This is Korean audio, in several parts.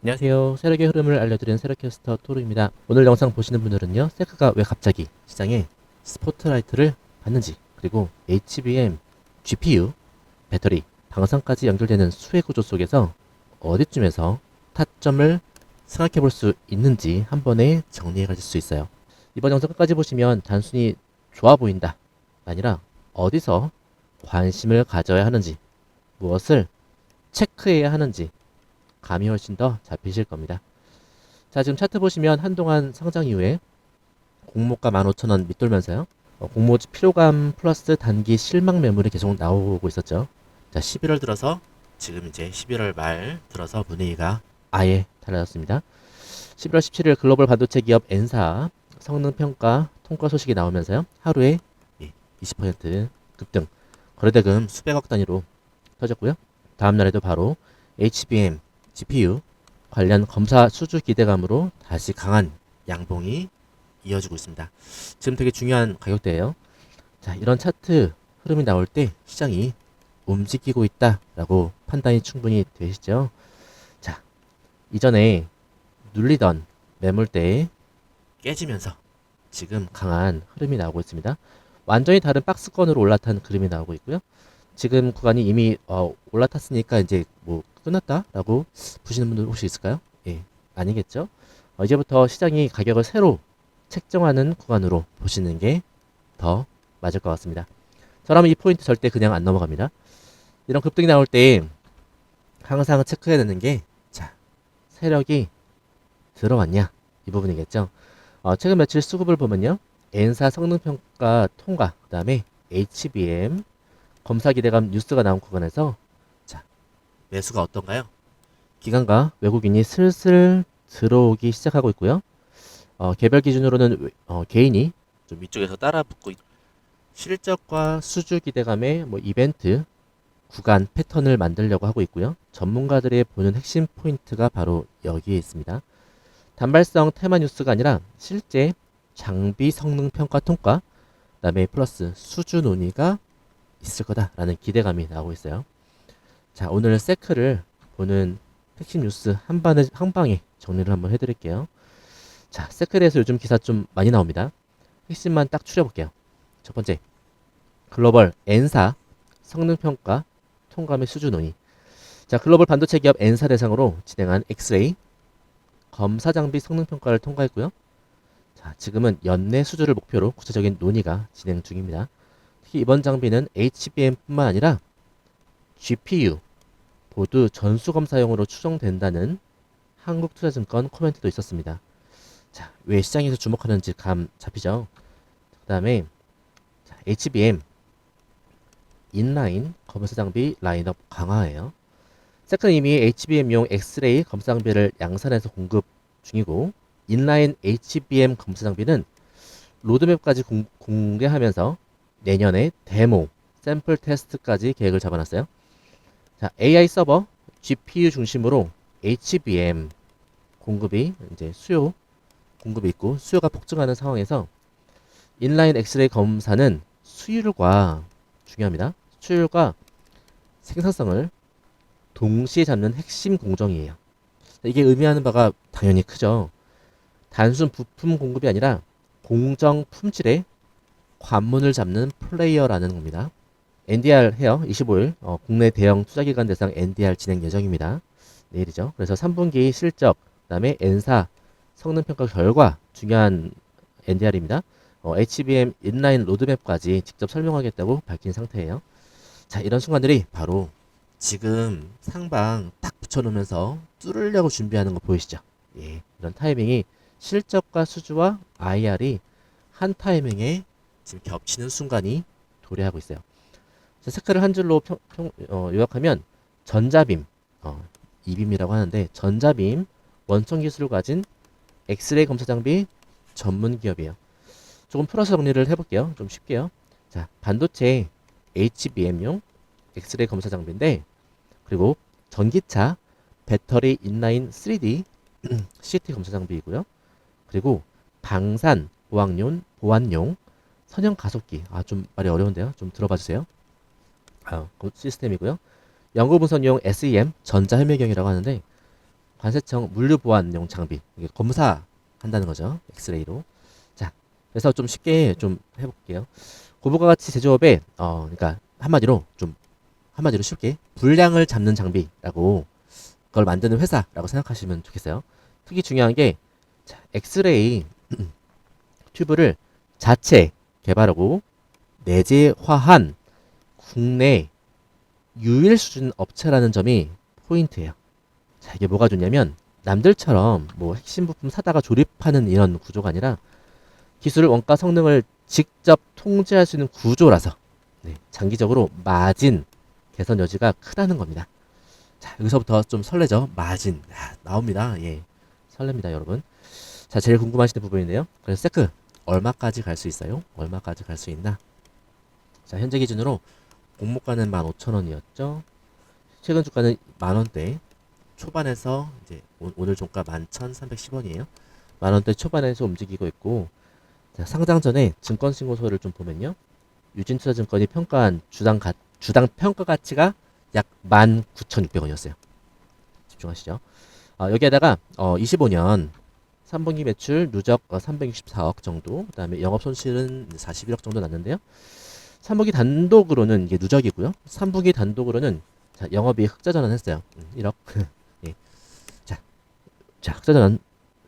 안녕하세요. 세력의 흐름을 알려드리는 세력캐스터 토르입니다. 오늘 영상 보시는 분들은요, 세크가 왜 갑자기 시장에 스포트라이트를 받는지, 그리고 HBM, GPU, 배터리, 방산까지 연결되는 수혜 구조 속에서 어디쯤에서 타점을 생각해 볼 수 있는지 한 번에 정리해 가실 수 있어요. 이번 영상 끝까지 보시면 단순히 좋아 보인다 아니라 어디서 관심을 가져야 하는지, 무엇을 체크해야 하는지 감이 훨씬 더 잡히실 겁니다. 자, 지금 차트 보시면 한동안 상장 이후에 공모가 15,000원 밑돌면서요. 공모지 피로감 플러스 단기 실망 매물이 계속 나오고 있었죠. 자, 11월 들어서 지금 이제 11월 말 들어서 분위기가 아예 달라졌습니다. 11월 17일 글로벌 반도체 기업 N사 성능 평가 통과 소식이 나오면서요. 하루에 20% 급등, 거래대금 수백억 단위로 터졌고요. 다음 날에도 바로 HBM, GPU 관련 검사 수주 기대감으로 다시 강한 양봉이 이어지고 있습니다. 지금 되게 중요한 가격대예요. 자, 이런 차트 흐름이 나올 때 시장이 움직이고 있다라고 판단이 충분히 되시죠? 자, 이전에 눌리던 매물대에 깨지면서 지금 강한 흐름이 나오고 있습니다. 완전히 다른 박스권으로 올라탄 그림이 나오고 있고요. 지금 구간이 이미 올라탔으니까 이제 뭐 끝났다라고 보시는 분들 혹시 있을까요? 예, 아니겠죠. 이제부터 시장이 가격을 새로 책정하는 구간으로 보시는 게 더 맞을 것 같습니다. 저라면 이 포인트 절대 그냥 안 넘어갑니다. 이런 급등이 나올 때 항상 체크해야 되는 게, 자, 세력이 들어왔냐 이 부분이겠죠. 최근 며칠 수급을 보면요, N사 성능평가 통과, 그 다음에 HBM 검사 기대감 뉴스가 나온 구간에서, 자, 매수가 어떤가요? 기관과 외국인이 슬슬 들어오기 시작하고 있고요. 개별 기준으로는 개인이 좀 위쪽에서 따라 붙고 실적과 수주 기대감의 뭐 이벤트 구간 패턴을 만들려고 하고 있고요. 전문가들이 보는 핵심 포인트가 바로 여기에 있습니다. 단발성 테마 뉴스가 아니라 실제 장비 성능 평가 통과, 그다음에 플러스 수주 논의가 있을 거다라는 기대감이 나오고 있어요. 자, 오늘 세크를 보는 핵심 뉴스 한 방에 정리를 한번 해드릴게요. 자, 세크에 대해서 요즘 기사 좀 많이 나옵니다. 핵심만 딱 추려볼게요. 첫 번째, 글로벌 N사 성능평가 통과 및 수주 논의. 자, 글로벌 반도체 기업 N사 대상으로 진행한 엑스레이 검사 장비 성능평가를 통과했고요. 자, 지금은 연내 수주를 목표로 구체적인 논의가 진행 중입니다. 특히 이번 장비는 HBM뿐만 아니라 GPU, 보드 전수검사용으로 추정된다는 한국투자증권 코멘트도 있었습니다. 자, 왜 시장에서 주목하는지 감 잡히죠? 그 다음에 HBM 인라인 검사 장비 라인업 강화예요. 세컨 이미 HBM용 엑스레이 검사 장비를 양산해서 공급 중이고, 인라인 HBM 검사 장비는 로드맵까지 공개하면서 내년에 데모, 샘플 테스트까지 계획을 잡아놨어요. 자, AI 서버, GPU 중심으로 HBM 공급이 이제 공급이 있고 수요가 폭증하는 상황에서 인라인 엑스레이 검사는 수율과 중요합니다. 수율과 생산성을 동시에 잡는 핵심 공정이에요. 이게 의미하는 바가 당연히 크죠. 단순 부품 공급이 아니라 공정 품질의 관문을 잡는 플레이어라는 겁니다. NDR 해요. 25일 국내 대형 투자기관 대상 NDR 진행 예정입니다. 내일이죠. 그래서 3분기 실적, 그 다음에 N사 성능평가 결과 중요한 NDR입니다. HBM 인라인 로드맵까지 직접 설명하겠다고 밝힌 상태예요. 자, 이런 순간들이 바로 지금 상방 딱 붙여놓으면서 뚫으려고 준비하는 거 보이시죠? 예, 이런 타이밍이 실적과 수주와 IR이 한 타이밍에 지금 겹치는 순간이 도래하고 있어요. 자, 세크를 한 줄로 요약하면 전자빔, 이빔이라고 하는데 전자빔 원천 기술을 가진 엑스레이 검사 장비 전문 기업이에요. 조금 풀어서 정리를 해볼게요. 좀 쉽게요. 자, 반도체 HBM용 엑스레이 검사 장비인데, 그리고 전기차 배터리 인라인 3D CT 검사 장비이고요. 그리고 방산 보안용 선형 가속기. 좀 말이 어려운데요. 좀 들어봐 주세요. 그 시스템이고요. 연구 분석용 SEM 전자혈매경이라고 하는데, 관세청 물류 보안용 장비, 이게 검사한다는 거죠. 엑스레이로. 자, 그래서 좀 쉽게 좀 해볼게요. 고부가 가치 제조업에 그러니까 한마디로 쉽게 불량을 잡는 장비라고 그걸 만드는 회사라고 생각하시면 좋겠어요. 특히 중요한 게 자, 엑스레이 튜브를 자체 개발하고 내재화한 국내 유일 수준 업체라는 점이 포인트예요. 자, 이게 뭐가 좋냐면 남들처럼 뭐 핵심 부품 사다가 조립하는 이런 구조가 아니라 기술 원가 성능을 직접 통제할 수 있는 구조라서 네, 장기적으로 마진 개선 여지가 크다는 겁니다. 자, 여기서부터 좀 설레죠? 마진. 나옵니다. 예. 설렙니다, 여러분. 자, 제일 궁금하시는 부분인데요. 그래서 세크 얼마까지 갈 수 있어요? 얼마까지 갈 수 있나? 자, 현재 기준으로 공모가는 15,000원이었죠. 최근 주가는 만원대 초반에서 이제 오늘 종가 11,310원이에요. 만원대 초반에서 움직이고 있고, 자, 상장 전에 증권 신고서를 좀 보면요. 유진투자증권이 평가한 주당 평가 가치가 약 19,600원이었어요. 집중하시죠. 여기에다가 25년 3분기 매출 누적 364억 정도, 그다음에 영업 손실은 41억 정도 났는데요. 3분기 단독으로는 이게 누적이고요. 3분기 단독으로는 자, 영업이익 흑자 전환했어요. 1억. 예. 자, 흑자 전환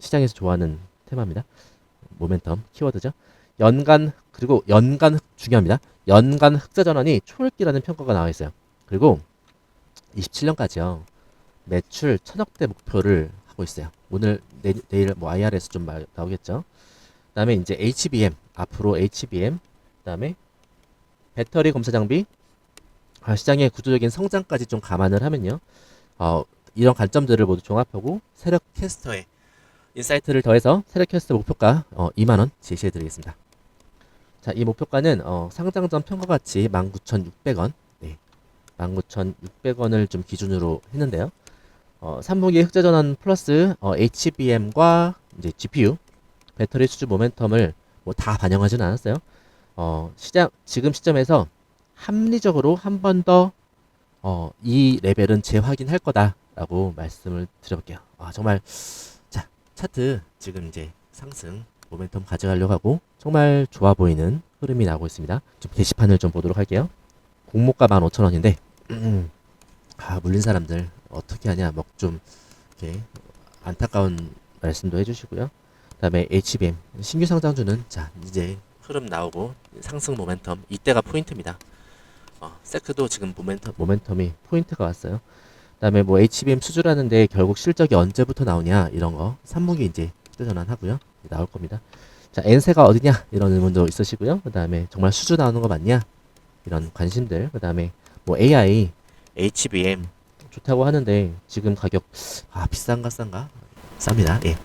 시장에서 좋아하는 테마입니다. 모멘텀 키워드죠. 그리고 중요합니다. 연간 흑자 전환이 초읽기라는 평가가 나와 있어요. 그리고 27년까지요. 매출 1,000억대 목표를 하고 있어요. 오늘 내일 뭐 IR에서 좀 나오겠죠. 그다음에 이제 HBM 앞으로 HBM 그다음에 배터리 검사 장비 시장의 구조적인 성장까지 좀 감안을 하면요. 이런 관점들을 모두 종합하고 세력 캐스터의 인사이트를 더해서 세력 캐스터 목표가 2만원 제시해 드리겠습니다. 자, 이 목표가는 상장 전 평가 가치 19,600원, 네, 19,600원을 좀 기준으로 했는데요. 3분기 흑자 전환 플러스 HBM과 이제 GPU 배터리 수주 모멘텀을 뭐 다 반영하지는 않았어요. 지금 시점에서 합리적으로 한 번 더 이 레벨은 재확인할 거다라고 말씀을 드려볼게요. 정말 자, 차트 지금 이제 상승 모멘텀 가져가려고 하고 정말 좋아 보이는 흐름이 나오고 있습니다. 좀 게시판을 좀 보도록 할게요. 공모가 15,000원인데 물린 사람들 어떻게 하냐 좀 이렇게 안타까운 말씀도 해주시고요. 그다음에 HBM 신규 상장주는 자 이제 흐름 나오고 상승 모멘텀 이때가 포인트입니다. 세크도 지금 모멘텀이 포인트가 왔어요. 그다음에 뭐 HBM 수주라는데 결국 실적이 언제부터 나오냐 이런 거 3분기 이제 휴대전환하고요. 나올 겁니다. 자, 엔세가 어디냐 이런 의문도 있으시고요. 그다음에 정말 수주 나오는 거 맞냐 이런 관심들. 그다음에 뭐 AI, HBM 좋다고 하는데 지금 가격 비싼가 싼가? 쌉니다. 예.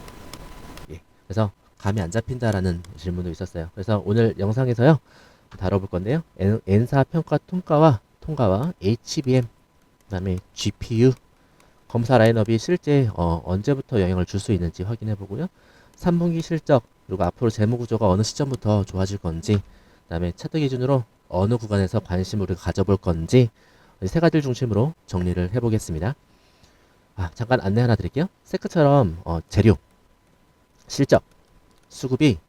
그래서 감이 안 잡힌다라는 질문도 있었어요. 그래서 오늘 영상에서요 다뤄볼 건데요. N사 평가 통과와 HBM 그다음에 GPU 검사 라인업이 실제 언제부터 영향을 줄 수 있는지 확인해 보고요. 3분기 실적 그리고 앞으로 재무 구조가 어느 시점부터 좋아질 건지 그다음에 차트 기준으로 어느 구간에서 관심을 우리가 가져볼 건지 세 가지를 중심으로 정리를 해보겠습니다. 잠깐 안내 하나 드릴게요. 세크처럼 재료, 실적, 수급이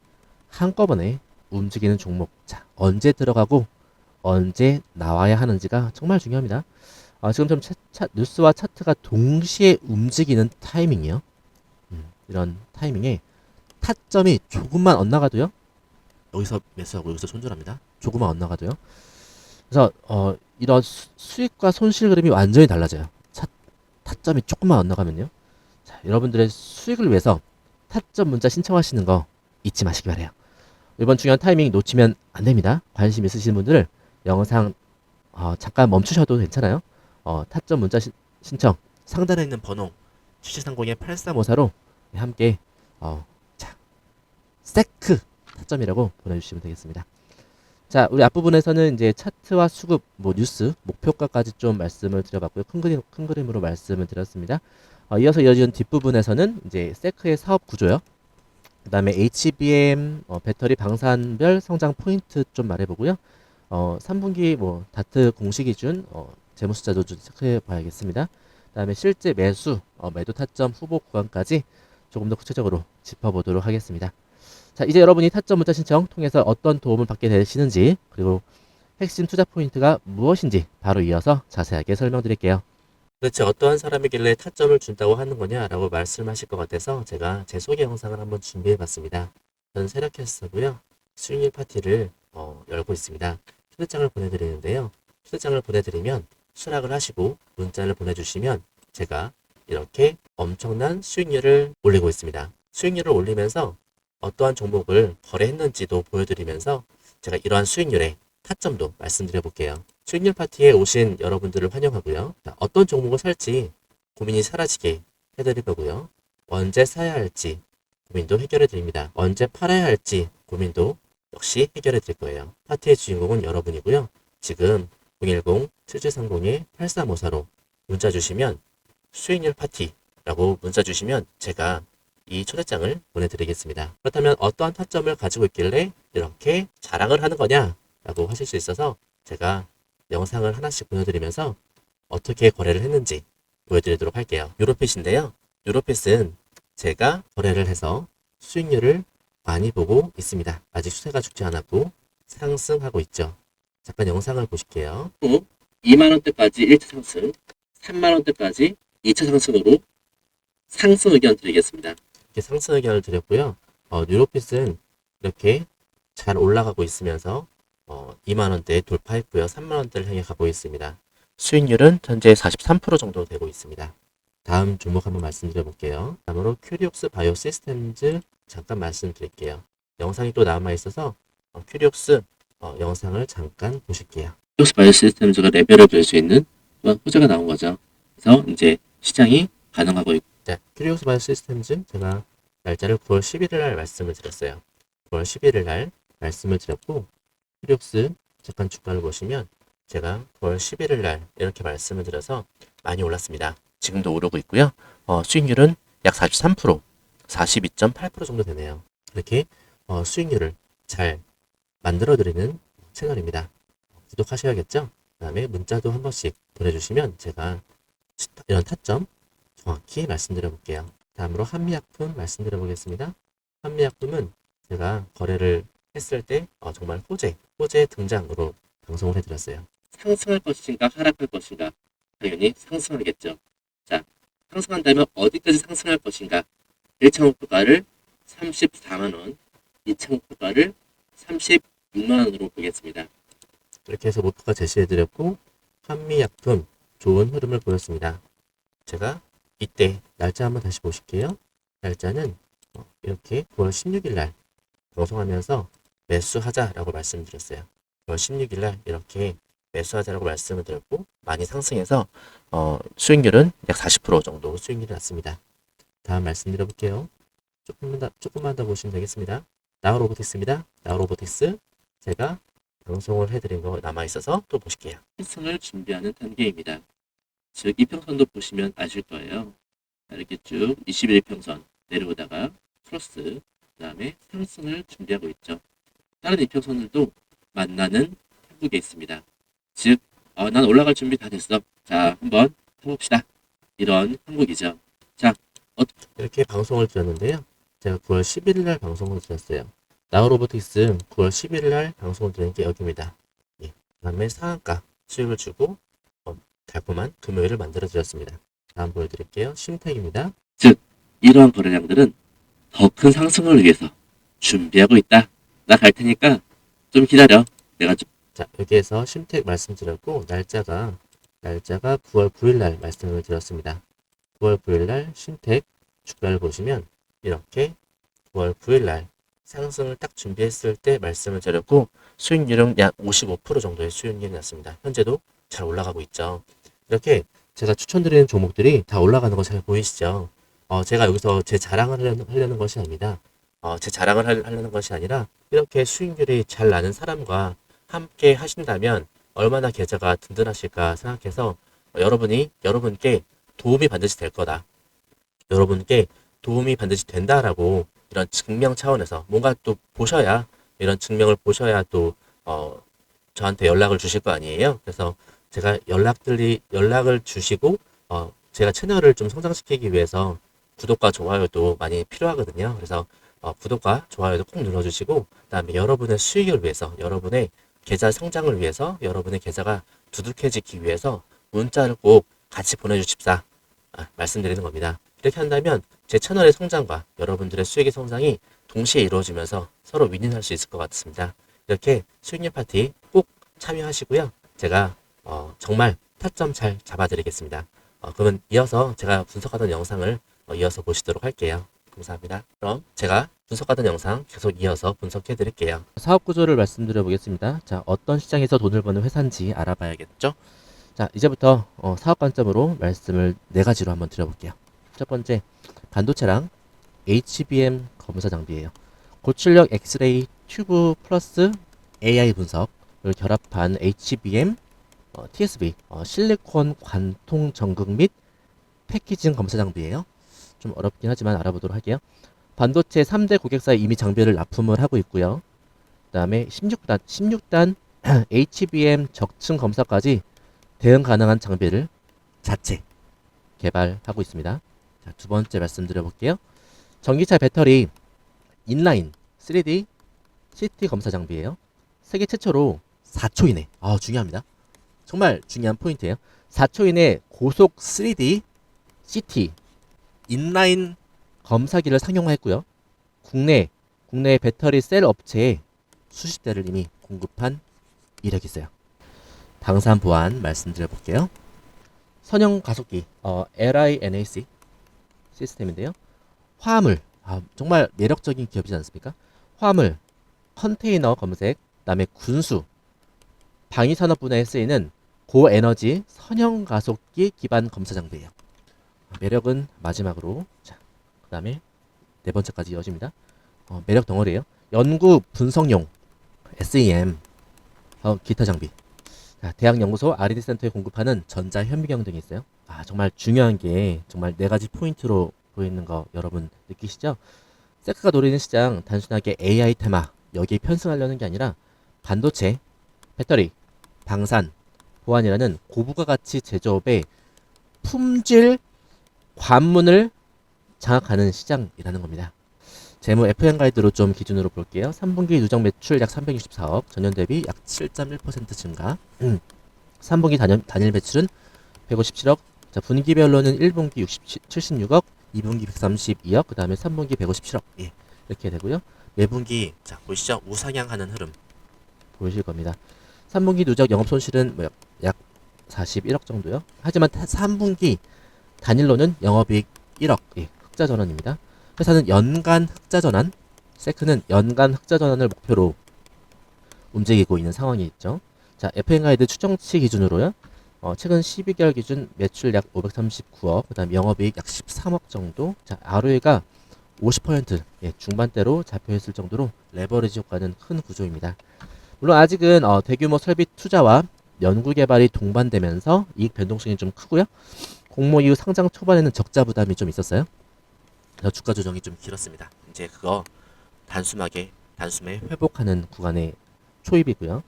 한꺼번에 움직이는 종목 자 언제 들어가고 언제 나와야 하는지가 정말 중요합니다. 지금 좀 뉴스와 차트가 동시에 움직이는 타이밍이요. 이런 타이밍에 타점이 조금만 엇나가도요. 여기서 매수하고 여기서 손절합니다. 조금만 엇나가도요. 그래서 이런 수익과 손실 그림이 완전히 달라져요. 타점이 조금만 엇나가면요. 자, 여러분들의 수익을 위해서 타점 문자 신청하시는 거 잊지 마시기 바래요. 이번 중요한 타이밍 놓치면 안 됩니다. 관심 있으신 분들은 영상 잠깐 멈추셔도 괜찮아요. 타점 문자 신청 상단에 있는 번호 7730-8354로 함께 세크 타점이라고 보내주시면 되겠습니다. 자, 우리 앞부분에서는 이제 차트와 수급, 뭐 뉴스, 목표가까지 좀 말씀을 드려봤고요. 큰 그림으로 말씀을 드렸습니다. 이어서 이어지는 뒷부분에서는 이제 세크의 사업 구조요. 그 다음에 HBM 배터리 방산별 성장 포인트 좀 말해보고요. 3분기 뭐 다트 공시 기준 재무수자도 좀 체크해 봐야겠습니다. 그다음에 실제 매수, 매도 타점 후보 구간까지 조금 더 구체적으로 짚어보도록 하겠습니다. 자, 이제 여러분이 타점 문자 신청 통해서 어떤 도움을 받게 되시는지, 그리고 핵심 투자 포인트가 무엇인지 바로 이어서 자세하게 설명드릴게요. 도대체 어떠한 사람이길래 타점을 준다고 하는 거냐라고 말씀하실 것 같아서 제가 제 소개 영상을 한번 준비해 봤습니다. 저는 세라캐스터고요. 수익률 파티를 열고 있습니다. 초대장을 보내드리는데요. 초대장을 보내드리면 수락을 하시고 문자를 보내주시면 제가 이렇게 엄청난 수익률을 올리고 있습니다. 수익률을 올리면서 어떠한 종목을 거래했는지도 보여드리면서 제가 이러한 수익률의 타점도 말씀드려 볼게요. 수익률 파티에 오신 여러분들을 환영하고요. 자, 어떤 종목을 살지 고민이 사라지게 해드릴 거고요. 언제 사야 할지 고민도 해결해 드립니다. 언제 팔아야 할지 고민도 역시 해결해 드릴 거예요. 파티의 주인공은 여러분이고요. 지금 010-7730-8354로 문자 주시면 수익률 파티라고 문자 주시면 제가 이 초대장을 보내드리겠습니다. 그렇다면 어떠한 타점을 가지고 있길래 이렇게 자랑을 하는 거냐 라고 하실 수 있어서 제가 영상을 하나씩 보여드리면서 어떻게 거래를 했는지 보여드리도록 할게요. 유로핏인데요. 유로핏은 제가 거래를 해서 수익률을 많이 보고 있습니다. 아직 추세가 죽지 않았고 상승하고 있죠. 잠깐 영상을 보실게요. 2만원대까지 1차 상승, 3만원대까지 2차 상승으로 상승 의견 드리겠습니다. 이렇게 상승 의견을 드렸고요. 뉴로핏은 이렇게 잘 올라가고 있으면서 2만원대 돌파했고요. 3만원대를 향해 가고 있습니다. 수익률은 현재 43% 정도 되고 있습니다. 다음 종목 한번 말씀드려 볼게요. 다음으로 큐리옥스 바이오 시스템즈 잠깐 말씀드릴게요. 영상이 또 남아 있어서 큐리옥스 영상을 잠깐 보실게요. 큐리옥스 바이오 시스템즈가 레벨을 볼 수 있는 호재가 나온 거죠. 그래서 이제 시장이 반응하고 있고, 자, 큐리옥스 바이오 시스템즈 제가 날짜를 9월 11일 날 말씀을 드렸어요. 9월 11일 날 말씀을 드렸고, 큐리옥스 잠깐 주가를 보시면 제가 9월 11일 날 이렇게 말씀을 드려서 많이 올랐습니다. 지금도 오르고 있고요. 수익률은 약 43%, 42.8% 정도 되네요. 이렇게 수익률을 잘 만들어드리는 채널입니다. 구독하셔야겠죠? 그 다음에 문자도 한 번씩 보내주시면 제가 이런 타점 정확히 말씀드려 볼게요. 다음으로 한미약품 말씀드려 보겠습니다. 한미약품은 제가 거래를 했을 때 정말 호재 등장으로 방송을 해드렸어요. 상승할 것인가 하락할 것인가? 당연히 상승하겠죠. 자, 상승한다면 어디까지 상승할 것인가? 1차 목표가를 34만원, 2차 목표가를 36만원으로 보겠습니다. 이렇게 해서 목표가 제시해드렸고, 한미약품 좋은 흐름을 보였습니다. 제가 이때 날짜 한번 다시 보실게요. 날짜는 이렇게 9월 16일 날 방송하면서 매수하자라고 말씀드렸어요. 9월 16일 날 이렇게 매수하자라고 말씀을 드렸고, 많이 상승해서 수익률은 약 40% 정도 수익률이 났습니다. 다음 말씀드려 볼게요. 조금만 더 보시면 되겠습니다. 나우로보틱스입니다. 나우로보틱스 제가 방송을 해드린 거 남아 있어서 또 보실게요. 상승을 준비하는 단계입니다. 즉 이평선도 보시면 아실 거예요. 이렇게 쭉 21평선 내려오다가 크로스, 그 다음에 상승을 준비하고 있죠. 다른 이평선들도 만나는 한국에 있습니다. 즉 난 올라갈 준비 다 됐어. 자, 한번 해봅시다. 이런 한국이죠. 자, 이렇게 방송을 드렸는데요. 제가 9월 11일 날 방송을 드렸어요. 나우로보틱스 9월 11일 날 방송을 드린 게 여기입니다. 예. 그 다음에 상한가 수익을 주고 달콤한 금요일을 만들어 드렸습니다. 다음 보여드릴게요. 심택입니다. 즉 이러한 거래량들은 더 큰 상승을 위해서 준비하고 있다. 나 갈 테니까 좀 기다려. 내가 좀. 자, 여기에서 심택 말씀드렸고 날짜가 9월 9일 날 말씀을 드렸습니다. 9월 9일 날 심택 주가를 보시면 이렇게 9월 9일 날 상승을 딱 준비했을 때 말씀을 드렸고, 수익률은 약 55% 정도의 수익률이 났습니다. 현재도 잘 올라가고 있죠. 이렇게 제가 추천드리는 종목들이 다 올라가는 거 잘 보이시죠? 제가 여기서 제 자랑을 하려는 것이 아닙니다. 제 자랑을 하려는 것이 아니라 이렇게 수익률이 잘 나는 사람과 함께 하신다면 얼마나 계좌가 든든하실까 생각해서 여러분께 도움이 반드시 될 거다. 여러분께 도움이 반드시 된다라고 이런 증명 차원에서 뭔가 또 보셔야, 이런 증명을 보셔야 또 저한테 연락을 주실 거 아니에요. 그래서 제가 연락을 주시고 제가 채널을 좀 성장시키기 위해서 구독과 좋아요도 많이 필요하거든요. 그래서 구독과 좋아요도 꼭 눌러주시고, 그다음에 여러분의 수익을 위해서, 여러분의 계좌 성장을 위해서, 여러분의 계좌가 두둑해지기 위해서 문자를 꼭 같이 보내주십사 말씀드리는 겁니다. 이렇게 한다면 제 채널의 성장과 여러분들의 수익의 성장이 동시에 이루어지면서 서로 윈윈할 수 있을 것 같습니다. 이렇게 수익률 파티 꼭 참여하시고요. 제가 정말 타점 잘 잡아드리겠습니다. 그러면 이어서 제가 분석하던 영상을 이어서 보시도록 할게요. 감사합니다. 그럼 제가 분석하던 영상 계속 이어서 분석해 드릴게요. 사업 구조를 말씀드려 보겠습니다. 자, 어떤 시장에서 돈을 버는 회사인지 알아봐야겠죠? 자, 이제부터 사업 관점으로 말씀을 네 가지로 한번 드려볼게요. 첫 번째, 반도체랑 HBM 검사 장비예요. 고출력 엑스레이 튜브 플러스 AI 분석을 결합한 HBM, TSV, 실리콘 관통 전극 및 패키징 검사 장비예요. 좀 어렵긴 하지만 알아보도록 할게요. 반도체 3대 고객사에 이미 장비를 납품을 하고 있고요. 그 다음에 16단 HBM 적층 검사까지 대응 가능한 장비를 자체 개발하고 있습니다. 자, 두 번째 말씀드려 볼게요. 전기차 배터리 인라인 3D CT 검사 장비예요. 세계 최초로 4초 이내, 중요합니다. 정말 중요한 포인트예요. 4초 이내 고속 3D CT 인라인 검사기를 상용화했고요. 국내 배터리 셀 업체에 수십 대를 이미 공급한 이력이 있어요. 방산 보안 말씀드려 볼게요. 선형 가속기 LINAC 시스템인데요. 화물, 정말 매력적인 기업이지 않습니까? 화물, 컨테이너 검색, 그다음에 군수, 방위산업 분야에 쓰이는 고에너지 선형 가속기 기반 검사 장비예요. 매력은 마지막으로, 자, 그다음에 네 번째까지 이어집니다. 매력 덩어리예요. 연구 분석용 SEM, 기타 장비. 자, 대학 연구소 R&D 센터에 공급하는 전자 현미경 등이 있어요. 정말 중요한 게 정말 네 가지 포인트로 보이는 거 여러분 느끼시죠? 세크가 노리는 시장 단순하게 AI 테마 여기에 편승하려는 게 아니라 반도체, 배터리, 방산, 보안이라는 고부가 가치 제조업의 품질 관문을 장악하는 시장이라는 겁니다. 재무 FM 가이드로 좀 기준으로 볼게요. 3분기 누적 매출 약 364억, 전년 대비 약 7.1% 증가. 3분기 단일 매출은 157억. 자, 분기별로는 1분기 76억, 2분기 132억, 그 다음에 3분기 157억. 예, 이렇게 되고요. 매분기, 자, 보시죠. 우상향하는 흐름 보이실 겁니다. 3분기 누적 영업 손실은 약 41억 정도요. 하지만 3분기 단일로는 영업이익 1억, 예, 흑자 전환입니다. 회사는 연간 흑자 전환, 세크는 연간 흑자 전환을 목표로 움직이고 있는 상황이 있죠. 자, FM 가이드 추정치 기준으로요. 최근 12개월 기준 매출 약 539억, 그 다음 영업이익 약 13억 정도. 자, ROE가 50%, 예, 중반대로 잡혀있을 정도로 레버리지 효과는 큰 구조입니다. 물론 아직은 대규모 설비 투자와 연구 개발이 동반되면서 이익 변동성이 좀 크고요. 공모 이후 상장 초반에는 적자 부담이 좀 있었어요. 주가 조정이 좀 길었습니다. 이제 그거 단숨에 회복하는 구간의 초입이고요.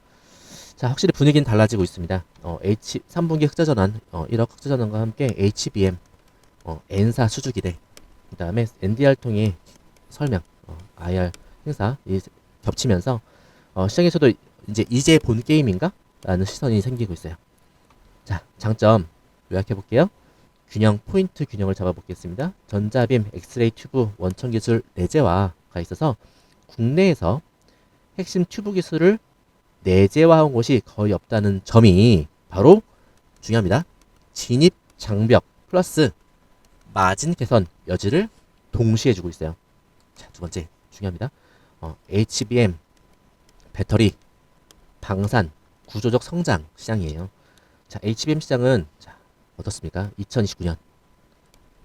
자, 확실히 분위기는 달라지고 있습니다. 3분기 흑자 전환, 1억 흑자 전환과 함께 HBM, N사 수주기대, 그 다음에 NDR 통의 설명, IR 행사 겹치면서 시장에서도 이제 본 게임인가? 라는 시선이 생기고 있어요. 자, 장점 요약해 볼게요. 포인트 균형을 잡아보겠습니다. 전자빔, 엑스레이 튜브, 원천 기술 내재화가 있어서 국내에서 핵심 튜브 기술을 내재화한 곳이 거의 없다는 점이 바로 중요합니다. 진입 장벽 플러스 마진 개선 여지를 동시에 주고 있어요. 자, 두 번째 중요합니다. HBM, 배터리, 방산, 구조적 성장 시장이에요. 자, HBM 시장은 어떻습니까? 2029년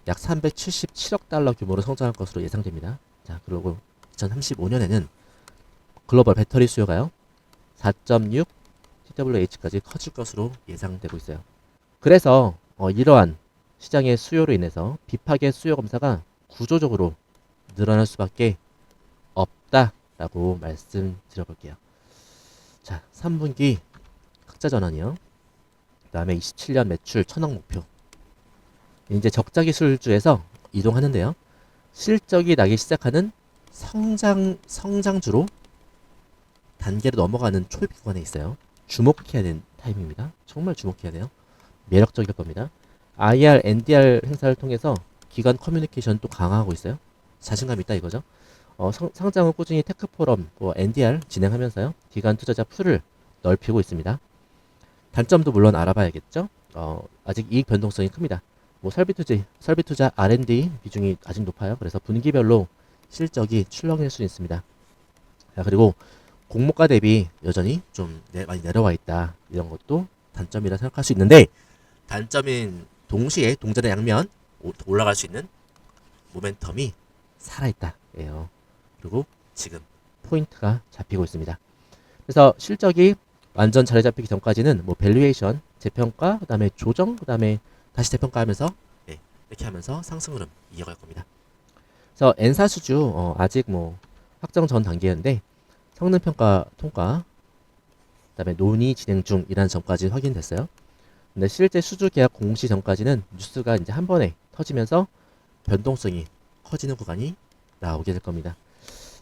약 377억 달러 규모로 성장할 것으로 예상됩니다. 자, 그리고 2035년에는 글로벌 배터리 수요가요 4.6 TWh까지 커질 것으로 예상되고 있어요. 그래서 이러한 시장의 수요로 인해서 비파괴 수요 검사가 구조적으로 늘어날 수밖에 없다라고 말씀드려볼게요. 자, 3분기 흑자 전환이요. 그 다음에 27년 매출 1000억 목표. 이제 적자 기술주에서 이동하는데요. 실적이 나기 시작하는 성장주로 단계로 넘어가는 초입 구간에 있어요. 주목해야 되는 타이밍입니다. 정말 주목해야 돼요. 매력적일 겁니다. IR, NDR 행사를 통해서 기관 커뮤니케이션 또 강화하고 있어요. 자신감 있다 이거죠. 상장은 꾸준히 테크포럼, NDR 진행하면서요. 기관 투자자 풀을 넓히고 있습니다. 단점도 물론 알아봐야겠죠. 아직 이익 변동성이 큽니다. 설비 투자 R&D 비중이 아직 높아요. 그래서 분기별로 실적이 출렁일 수 있습니다. 자, 그리고 공모가 대비 여전히 좀 많이 내려와 있다. 이런 것도 단점이라 생각할 수 있는데, 단점인 동시에 동전의 양면 올라갈 수 있는 모멘텀이 살아있다. 예요. 그리고 지금 포인트가 잡히고 있습니다. 그래서 실적이 완전 자리 잡히기 전까지는 밸류에이션, 재평가, 그 다음에 조정, 그 다음에 다시 재평가하면서 이렇게 하면서 상승 흐름 이어갈 겁니다. 그래서 엔사 수주 아직 확정 전 단계인데 성능평가 통과, 그 다음에 논의 진행 중이라는 점까지 확인됐어요. 근데 실제 수주 계약 공시 전까지는 뉴스가 이제 한 번에 터지면서 변동성이 커지는 구간이 나오게 될 겁니다.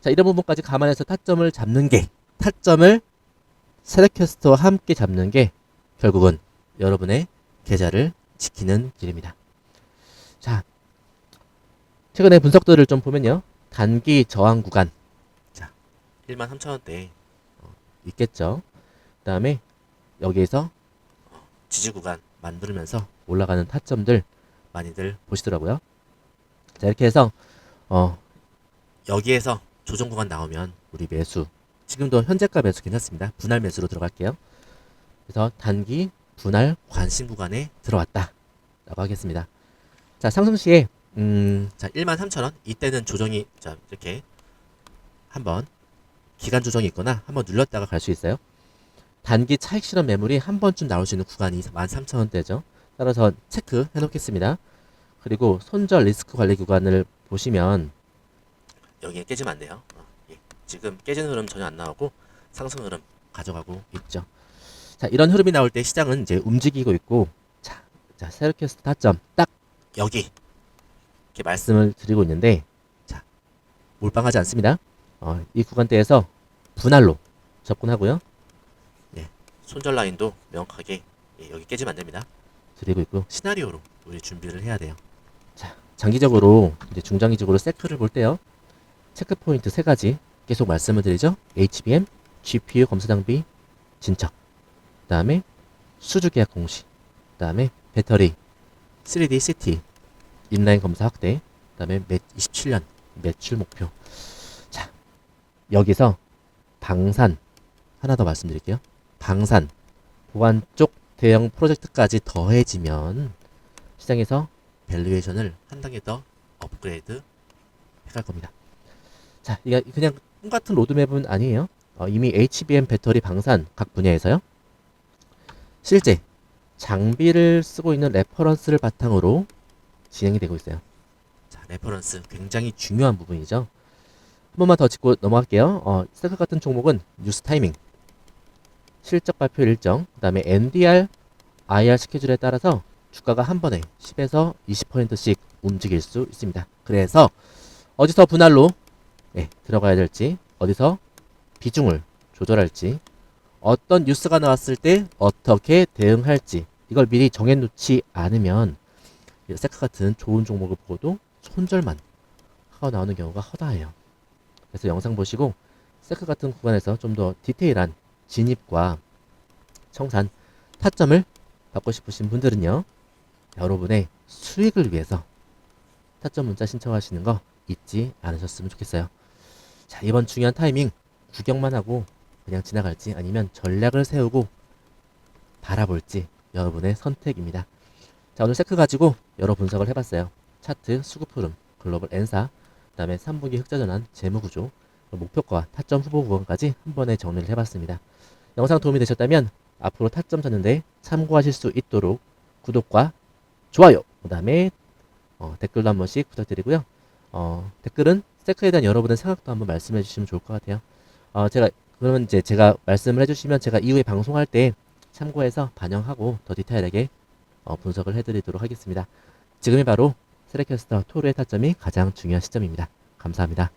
자, 이런 부분까지 감안해서 타점을 세력캐스터와 함께 잡는 게 결국은 여러분의 계좌를 지키는 길입니다. 자, 최근에 분석들을 좀 보면요. 단기 저항 구간. 자, 13,000원대 있겠죠. 그 다음에 여기에서 지지 구간 만들면서 올라가는 타점들 많이들 보시더라고요. 자, 이렇게 해서 여기에서 조정 구간 나오면 우리 매수, 지금도 현재가 매수 괜찮습니다. 분할 매수로 들어갈게요. 그래서 단기 분할 관심 구간에 들어왔다 라고 하겠습니다. 자, 상승 시에 자, 13,000원 이때는 조정이 자, 이렇게 한번 기간 조정이 있거나 한번 눌렀다가 갈 수 있어요. 단기 차익 실현 매물이 한 번쯤 나올 수 있는 구간이 13,000원대죠. 따라서 체크해 놓겠습니다. 그리고 손절 리스크 관리 구간을 보시면 여기에 깨지면 안 돼요. 지금 깨지는 흐름 전혀 안 나오고 상승 흐름 가져가고 있죠. 자, 이런 흐름이 나올 때 시장은 이제 움직이고 있고, 자, 세력캐스트 타점 딱 여기 이렇게 말씀을 드리고 있는데, 자, 몰빵하지 않습니다. 이 구간대에서 분할로 접근하고요. 손절 라인도 명확하게 여기 깨지면 안 됩니다. 드리고 있고, 시나리오로 우리 준비를 해야 돼요. 자, 장기적으로 이제 중장기적으로 세크를 볼 때요. 체크 포인트 3가지 계속 말씀을 드리죠. HBM, GPU 검사 장비 진척, 그 다음에 수주 계약 공시, 그 다음에 배터리, 3D CT 인라인 검사 확대, 그 다음에 27년 매출 목표. 자, 여기서 방산 하나 더 말씀드릴게요. 방산 보안 쪽 대형 프로젝트까지 더해지면 시장에서 밸류에이션을 한 단계 더 업그레이드 해갈 겁니다. 자, 이게 그냥 꿈같은 로드맵은 아니에요. 이미 HBM 배터리 방산 각 분야에서요. 실제 장비를 쓰고 있는 레퍼런스를 바탕으로 진행이 되고 있어요. 자, 레퍼런스 굉장히 중요한 부분이죠. 한 번만 더 짚고 넘어갈게요. 세크 같은 종목은 뉴스 타이밍, 실적 발표 일정, 그 다음에 NDR, IR 스케줄에 따라서 주가가 한 번에 10에서 20%씩 움직일 수 있습니다. 그래서 어디서 분할로 들어가야 될지, 어디서 비중을 조절할지, 어떤 뉴스가 나왔을 때 어떻게 대응할지, 이걸 미리 정해놓지 않으면 세크 같은 좋은 종목을 보고도 손절만 하고 나오는 경우가 허다해요. 그래서 영상 보시고 세크 같은 구간에서 좀 더 디테일한 진입과 청산, 타점을 받고 싶으신 분들은요, 여러분의 수익을 위해서 타점 문자 신청하시는 거 잊지 않으셨으면 좋겠어요. 자, 이번 중요한 타이밍 구경만 하고 그냥 지나갈지 아니면 전략을 세우고 바라볼지 여러분의 선택입니다. 자, 오늘 세크 가지고 여러 분석을 해봤어요. 차트, 수급 흐름, 글로벌 엔사, 그 다음에 3분기 흑자전환, 재무구조, 목표가, 타점 후보 구간까지 한 번에 정리를 해봤습니다. 영상 도움이 되셨다면 앞으로 타점 찾는데 참고하실 수 있도록 구독과 좋아요, 그 다음에 댓글도 한 번씩 부탁드리고요. 댓글은 세크에 대한 여러분의 생각도 한번 말씀해 주시면 좋을 것 같아요. 그러면 이제 제가 말씀을 해주시면 제가 이후에 방송할 때 참고해서 반영하고 더 디테일하게 분석을 해드리도록 하겠습니다. 지금이 바로 셀렉캐스터 토르의 타점이 가장 중요한 시점입니다. 감사합니다.